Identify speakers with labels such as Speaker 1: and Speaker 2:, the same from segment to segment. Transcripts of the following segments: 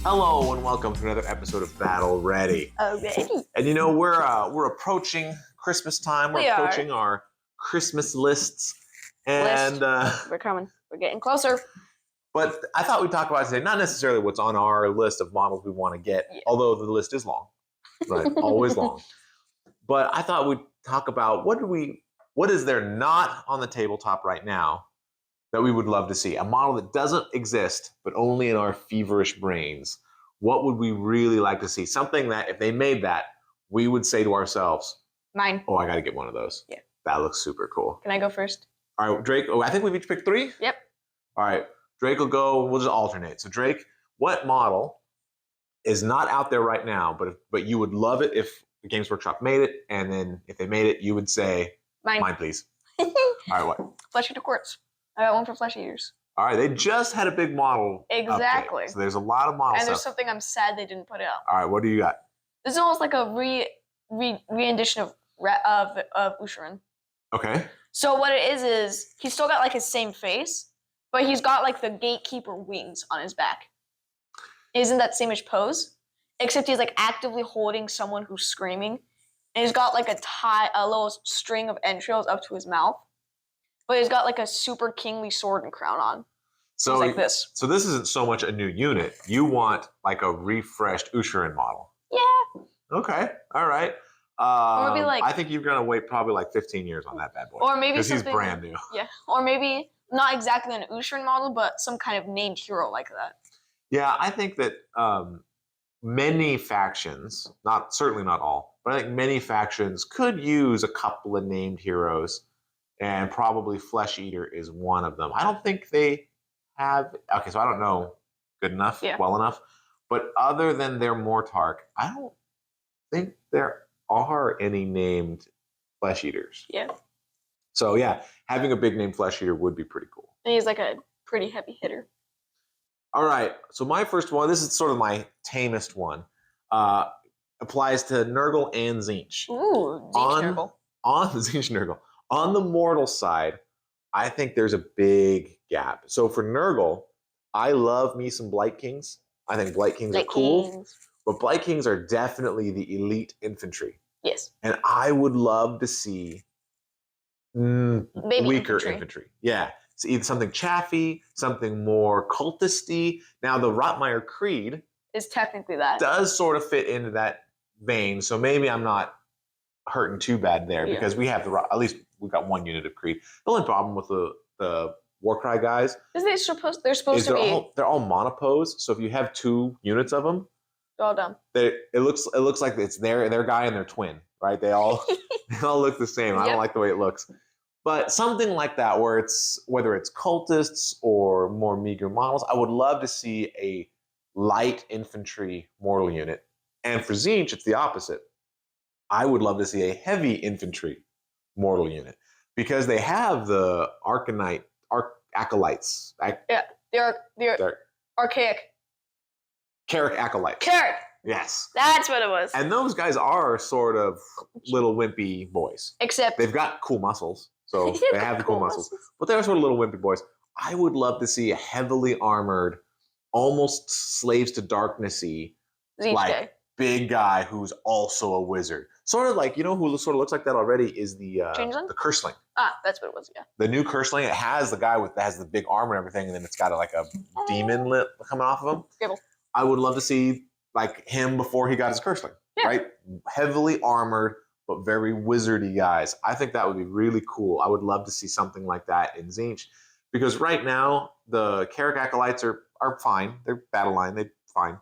Speaker 1: Hello and welcome to another episode of Battle Ready.
Speaker 2: Already?
Speaker 1: And you know we're approaching Christmas time. We're approaching our Christmas lists, and
Speaker 2: We're coming. We're getting closer.
Speaker 1: but I thought we'd talk about today not necessarily what's on our list of models we want to get, although the list is long, right? Always long. But I thought we'd talk about what is there not on the tabletop right now that we would love to see? A model that doesn't exist, but only in our feverish brains. What would we really like to see? Something that if they made that, we would say to ourselves,
Speaker 2: Mine.
Speaker 1: oh, I got to get one of those.
Speaker 2: Yeah.
Speaker 1: That looks super cool.
Speaker 2: Can I go first?
Speaker 1: All right, Drake. Oh, I think we've each picked 3?
Speaker 2: Yep.
Speaker 1: All right. Drake will go. We'll just alternate. So Drake, what model is not out there right now, but you would love it if the Games Workshop made it, and then if they made it, you would say, mine please. All right, what?
Speaker 2: Flesh Eater Quartz. I got one for Flesh Eaters.
Speaker 1: All right, they just had a big model
Speaker 2: Exactly.
Speaker 1: update, so there's a lot of models.
Speaker 2: And there's something I'm sad they didn't put out.
Speaker 1: All right, what do you got?
Speaker 2: This is almost like a re-rendition of Ushirin.
Speaker 1: Okay.
Speaker 2: So what it is he's still got like his same face, but he's got like the gatekeeper wings on his back. Isn't that same-ish pose? Except he's like actively holding someone who's screaming, and he's got like a little string of entrails up to his mouth. But he's got like a super kingly sword and crown on.
Speaker 1: So
Speaker 2: he's like this.
Speaker 1: So this isn't so much a new unit. You want like a refreshed Ushirin model.
Speaker 2: Yeah.
Speaker 1: Okay. All right.
Speaker 2: Or maybe like,
Speaker 1: I think you're gonna wait probably like 15 years on that bad boy.
Speaker 2: Or maybe
Speaker 1: because he's brand new.
Speaker 2: Yeah. Or maybe not exactly an Ushirin model, but some kind of named hero like that.
Speaker 1: Yeah, I think that many factions, certainly not all, but I think many factions could use a couple of named heroes. And probably Flesh Eater is one of them. I don't think they have. Okay, so I don't know good enough, well enough. But other than their Mortark, I don't think there are any named Flesh Eaters.
Speaker 2: Yeah.
Speaker 1: So yeah, having a big name Flesh Eater would be pretty cool.
Speaker 2: And he's like a pretty heavy hitter.
Speaker 1: All right, so my first one, this is sort of my tamest one, applies to Nurgle and Tzeentch.
Speaker 2: Ooh, Tzeentch Nurgle.
Speaker 1: On Tzeentch Nurgle. On the mortal side, I think there's a big gap. So for Nurgle, I love me some Blight Kings. I think Blight Kings are cool. But Blight Kings are definitely the elite infantry.
Speaker 2: Yes.
Speaker 1: And I would love to see weaker infantry. Yeah. It's either something chaffy, something more cultisty. Now, the Rotmire Creed
Speaker 2: is technically that.
Speaker 1: Does sort of fit into that vein. So maybe I'm not hurting too bad there because we have at least we've got one unit of Creed. The only problem with the Warcry guys
Speaker 2: is they're supposed to be
Speaker 1: they're all monopose. So if you have 2 units of them,
Speaker 2: they're all dumb.
Speaker 1: It looks like it's their guy and their twin, right? They all look the same. I don't like the way it looks. But something like that, where whether it's cultists or more meager models, I would love to see a light infantry mortal unit. And for Tzeentch, it's the opposite. I would love to see a heavy infantry mortal unit because they have the acolytes.
Speaker 2: They're archaic.
Speaker 1: Carrick acolytes.
Speaker 2: Carrick.
Speaker 1: Yes.
Speaker 2: That's what it was.
Speaker 1: And those guys are sort of little wimpy boys.
Speaker 2: Except
Speaker 1: they've got cool muscles. So they have the cool muscles. But they're sort of little wimpy boys. I would love to see a heavily armored, almost slaves to darknessy, like big guy who's also a wizard. Sort of like, you know who sort of looks like that already is the Curseling.
Speaker 2: Ah, that's what it was, yeah.
Speaker 1: The new Curseling, it has the guy that has the big armor and everything, and then it's got like a demon lip coming off of him.
Speaker 2: Gibble.
Speaker 1: I would love to see like him before he got his Curseling, right? Heavily armored, but very wizardy guys. I think that would be really cool. I would love to see something like that in Tzeentch. Because right now, the Carrick Acolytes are fine. They're battle line, they're fine.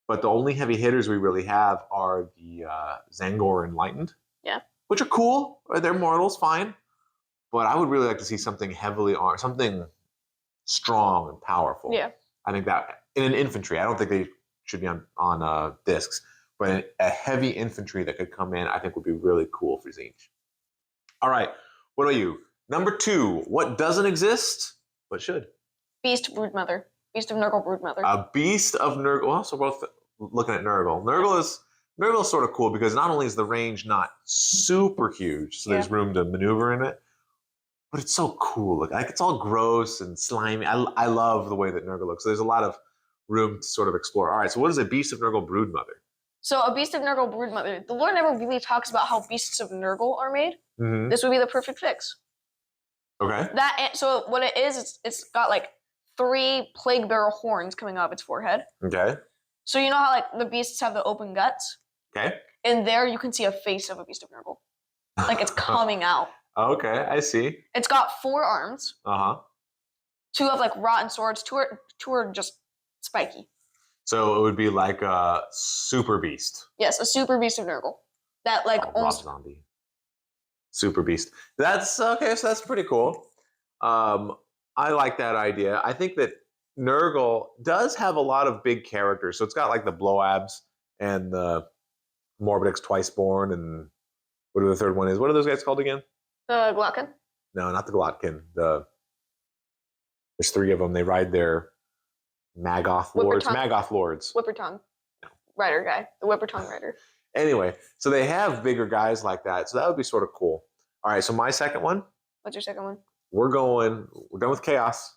Speaker 1: But the only heavy hitters we really have are the Zangor Enlightened. Yeah. Which are cool. They're mortals, fine. But I would really like to see something heavily armed, something strong and powerful. Yeah. I think that in an infantry, I don't think they should be on discs, but a heavy infantry that could come in, I think would be really cool for Tzeentch. All right. What about you? Number 2, what doesn't exist, but should?
Speaker 2: Beast Broodmother. Beast of Nurgle Broodmother.
Speaker 1: A Beast of Nurgle. Well, so both looking at Nurgle. Nurgle is sort of cool because not only is the range not super huge, so there's room to maneuver in it, but it's so cool. Like it's all gross and slimy. I love the way that Nurgle looks. So there's a lot of room to sort of explore. All right, so what is a Beast of Nurgle Broodmother?
Speaker 2: So a Beast of Nurgle Broodmother. The lore never really talks about how Beasts of Nurgle are made.
Speaker 1: Mm-hmm.
Speaker 2: This would be the perfect fix.
Speaker 1: Okay.
Speaker 2: So what it is, it's got like 3 plague bearer horns coming out of its forehead.
Speaker 1: Okay.
Speaker 2: So you know how like the beasts have the open guts?
Speaker 1: Okay.
Speaker 2: In there you can see a face of a Beast of Nurgle. Like it's coming out.
Speaker 1: Okay, I see.
Speaker 2: It's got 4 arms. 2 have like rotten swords, 2 are just spiky.
Speaker 1: So it would be like a super beast.
Speaker 2: Yes, a super Beast of Nurgle. That like almost
Speaker 1: Rob Zombie. Super beast. That's okay, so that's pretty cool. I like that idea. I think that Nurgle does have a lot of big characters. So it's got like the Blowabs and the Morbidix Twiceborn and whatever the third one is. What are those guys called again?
Speaker 2: the Glotkin.
Speaker 1: No, not the Glotkin. There's 3 of them. They ride their Magoth Lords. Magoth Lords.
Speaker 2: Whippertongue. Rider guy. The Whippertongue Rider.
Speaker 1: Anyway, so they have bigger guys like that. So that would be sort of cool. All right, so my second one.
Speaker 2: What's your second one?
Speaker 1: We're done with Chaos.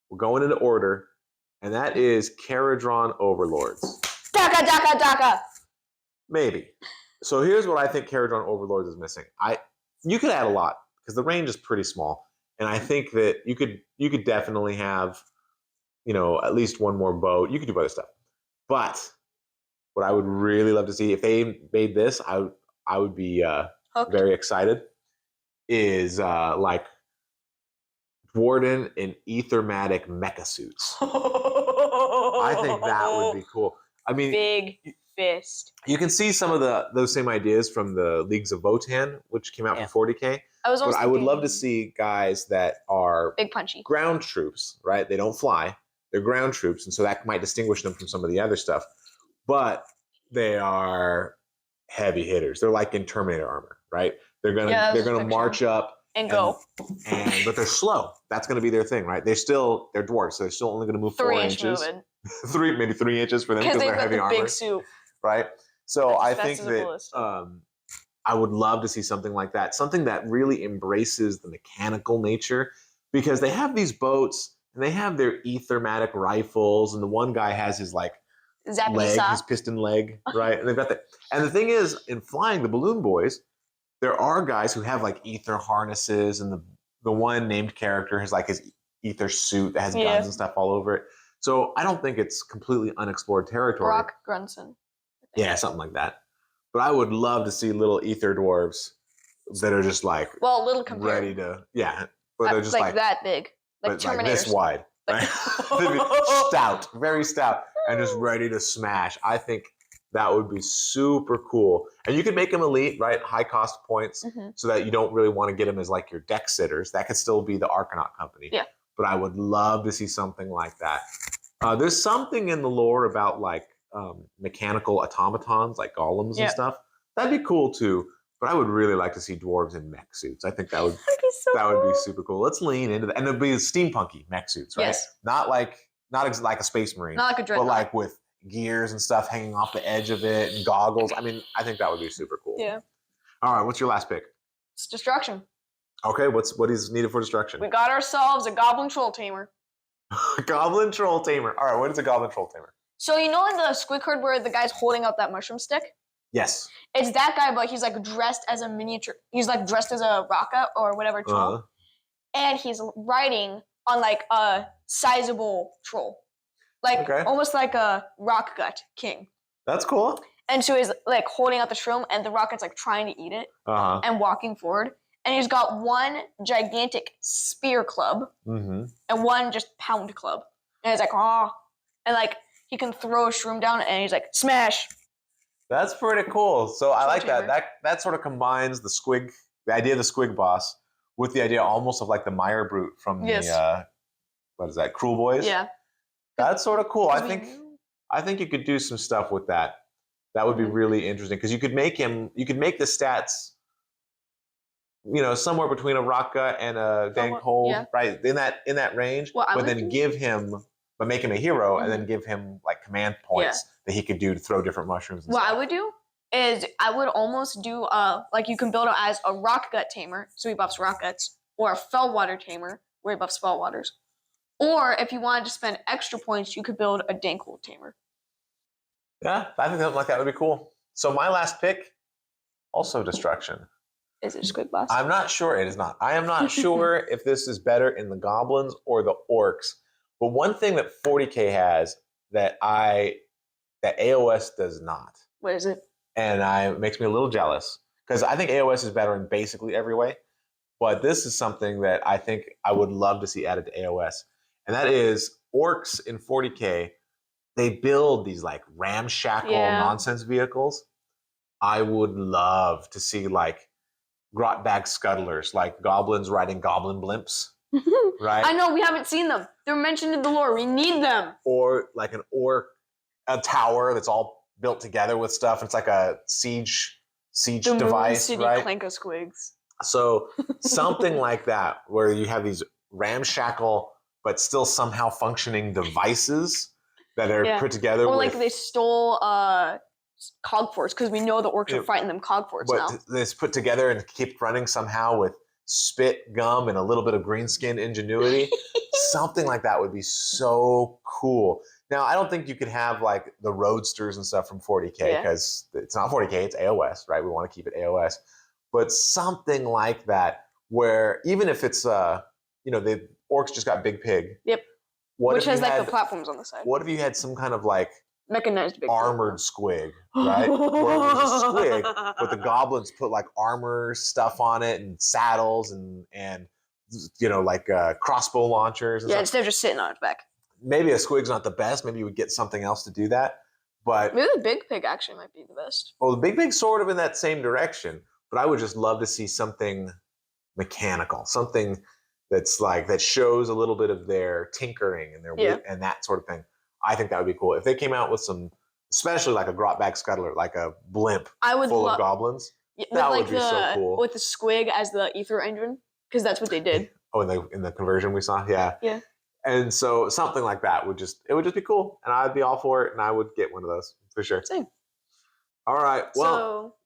Speaker 1: We're going into order. And that is Caradron Overlords.
Speaker 2: Daka, daka, daka!
Speaker 1: Maybe. So here's what I think Caradron Overlords is missing. You could add a lot because the range is pretty small. And I think that you could definitely have, at least one more boat. You could do other stuff. But what I would really love to see if they made this, I would be very excited. Is like Dwarden in Ethermatic mecha suits. I think that would be cool. I mean,
Speaker 2: big fist.
Speaker 1: You can see some of those same ideas from the Leagues of Votann, which came out for 40K. But I would love to see guys that are
Speaker 2: big punchy
Speaker 1: ground troops, right? They don't fly; they're ground troops, and so that might distinguish them from some of the other stuff. But they are heavy hitters. They're like in Terminator armor, right? They're gonna march up
Speaker 2: and go,
Speaker 1: but they're slow. That's gonna be their thing, right? They're dwarves, so they're still only gonna move 4 inches, maybe 3 inches for them because they're heavy armor,
Speaker 2: big suit,
Speaker 1: right? So I think that I would love to see something like that, something that really embraces the mechanical nature, because they have these boats and they have their ethermatic rifles, and the one guy has his like leg, his piston leg, right? And they've got that. And the thing is, in flying the Balloon Boys, there are guys who have like ether harnesses, and the one named character has like his ether suit that has guns and stuff all over it. So I don't think it's completely unexplored territory.
Speaker 2: Brock Grunson.
Speaker 1: Yeah, something like that. But I would love to see little ether dwarves that are just like
Speaker 2: little compared.
Speaker 1: Ready to but they're just like
Speaker 2: that big, like Terminators.
Speaker 1: Like this wide, right? Stout, very stout, and just ready to smash. I think that would be super cool. And you could make them elite, right? High cost points, so that you don't really want to get them as like your deck sitters. That could still be the Arcanaut company.
Speaker 2: Yeah.
Speaker 1: But I would love to see something like that. There's something in the lore about like mechanical automatons, like golems and stuff. That'd be cool too. But I would really like to see dwarves in mech suits. I think that would would be super cool. Let's lean into that, and it'll be steampunky mech suits, right?
Speaker 2: Yes.
Speaker 1: Not like a space marine,
Speaker 2: not like a dreadnought,
Speaker 1: but like with gears and stuff hanging off the edge of it and goggles. I mean, I think that would be super cool.
Speaker 2: Yeah.
Speaker 1: All right, what's your last pick?
Speaker 2: It's destruction.
Speaker 1: Okay, what is needed for destruction?
Speaker 2: We got ourselves a goblin troll tamer.
Speaker 1: Goblin troll tamer. All right, what is a goblin troll tamer?
Speaker 2: So in the squid card where the guy's holding up that mushroom stick?
Speaker 1: Yes.
Speaker 2: It's that guy, but he's like dressed as a miniature. He's like dressed as a Raka or whatever troll. And he's riding on like a sizable troll. Like almost like a rock gut king.
Speaker 1: That's cool.
Speaker 2: And so he's like holding out the shroom, and the rocket's like trying to eat it and walking forward. And he's got one gigantic spear club and one just pound club. And he's like, and like he can throw a shroom down, and he's like, smash.
Speaker 1: That's pretty cool. So I like that. That sort of combines the idea of the squig boss with the idea almost of like the Meyer Brute from the what is that, Cruel Boys?
Speaker 2: Yeah.
Speaker 1: That's sort of cool. I think you could do some stuff with that. That would be really interesting, because you could make the stats, somewhere between a Raka and a Dank Hold, right? In that range, but then make him a hero and then give him like command points that he could do to throw different mushrooms. And
Speaker 2: what
Speaker 1: stuff.
Speaker 2: I would do is I would almost do like you can build it as a rock gut tamer, so he buffs rock guts, or a fellwater tamer where he buffs fellwaters, Or if you wanted to spend extra points, you could build a Dankle Tamer.
Speaker 1: Yeah, I think something like that would be cool. So my last pick, also destruction.
Speaker 2: Is it a Squig Boss?
Speaker 1: I'm not sure. It is not. I am not sure if this is better in the goblins or the orcs. But one thing that 40K has that AOS does not.
Speaker 2: What is it?
Speaker 1: And it makes me a little jealous because I think AOS is better in basically every way. But this is something that I think I would love to see added to AOS. And that is orcs in 40K. They build these like ramshackle nonsense vehicles. I would love to see like grot-bag scuttlers, like goblins riding goblin blimps. Right?
Speaker 2: I know, we haven't seen them. They're mentioned in the lore. We need them.
Speaker 1: Or like a tower that's all built together with stuff. It's like a siege
Speaker 2: the
Speaker 1: device,
Speaker 2: Moon City
Speaker 1: right?
Speaker 2: Clanko Squigs.
Speaker 1: So something like that, where you have these ramshackle but still somehow functioning devices that are put together.
Speaker 2: Or like they stole Cogforts, because we know the orcs are fighting them Cogforts now.
Speaker 1: But it's put together and keep running somehow with spit, gum, and a little bit of green skin ingenuity. Something like that would be so cool. Now, I don't think you could have like the roadsters and stuff from 40K because it's not 40K, it's AOS, right? We want to keep it AOS. But something like that where even if it's, the orcs just got Big Pig.
Speaker 2: Yep. Which has like the platforms on the side.
Speaker 1: What if you had some kind of like
Speaker 2: mechanized big
Speaker 1: armored squig, right? Where it was a squig, but the goblins put like armor stuff on it and saddles and like crossbow launchers. And
Speaker 2: instead of just sitting on its back.
Speaker 1: Maybe a squig's not the best. Maybe you would get something else to do that. But
Speaker 2: maybe the Big Pig actually might be the best.
Speaker 1: Well, the Big Pig's sort of in that same direction, but I would just love to see something mechanical, something that's like that shows a little bit of their tinkering and their and that sort of thing. I think that would be cool if they came out with some, especially like a grot-bag scuttler, like a blimp full of goblins. That would be so cool.
Speaker 2: With the squig as the ether engine, because that's what they did.
Speaker 1: Oh, in the conversion we saw, yeah. And so something like that would just be cool, and I'd be all for it, and I would get one of those for sure.
Speaker 2: Same.
Speaker 1: All right. Well,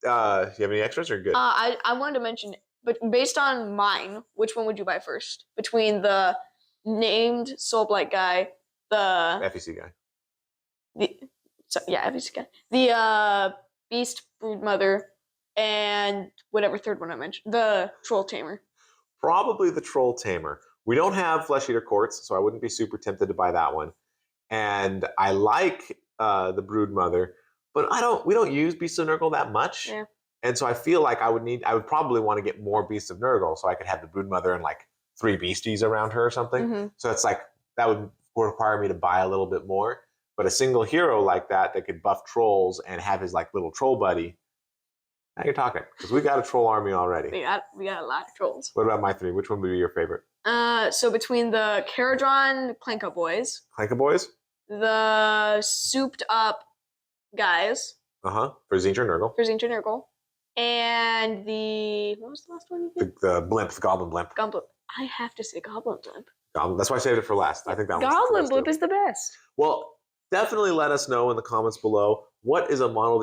Speaker 1: do you have any extras or good?
Speaker 2: I wanted to mention, but based on mine, which one would you buy first? Between the named Soulblight guy, the
Speaker 1: FEC guy.
Speaker 2: FEC guy. The Beast Broodmother, and whatever third one I mentioned, the Troll Tamer.
Speaker 1: Probably the Troll Tamer. We don't have Flesh Eater Quartz, so I wouldn't be super tempted to buy that one. And I like the Broodmother, but we don't use Beasts of Nurgle that much.
Speaker 2: Yeah.
Speaker 1: And so I feel like I would probably want to get more Beasts of Nurgle so I could have the Broodmother and like 3 beasties around her or something. Mm-hmm. So it's like that would require me to buy a little bit more. But a single hero like that could buff trolls and have his like little troll buddy. Now you're talking, because we got a troll army already.
Speaker 2: We got a lot of trolls.
Speaker 1: What about my 3? Which one would be your favorite?
Speaker 2: So between the Caradron Clanko boys.
Speaker 1: Clanko boys?
Speaker 2: The souped up guys.
Speaker 1: For Zincher
Speaker 2: Nurgle. And what was the last one you did?
Speaker 1: The blimp, the goblin blimp.
Speaker 2: I have to say goblin blimp.
Speaker 1: That's why I saved it for last. I think that
Speaker 2: goblin blimp is the best.
Speaker 1: Well, definitely let us know in the comments below what is a model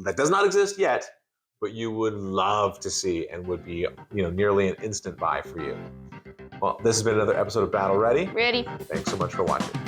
Speaker 1: that does not exist yet, but you would love to see and would be nearly an instant buy for you. Well, this has been another episode of Battle Ready.
Speaker 2: Ready.
Speaker 1: Thanks so much for watching.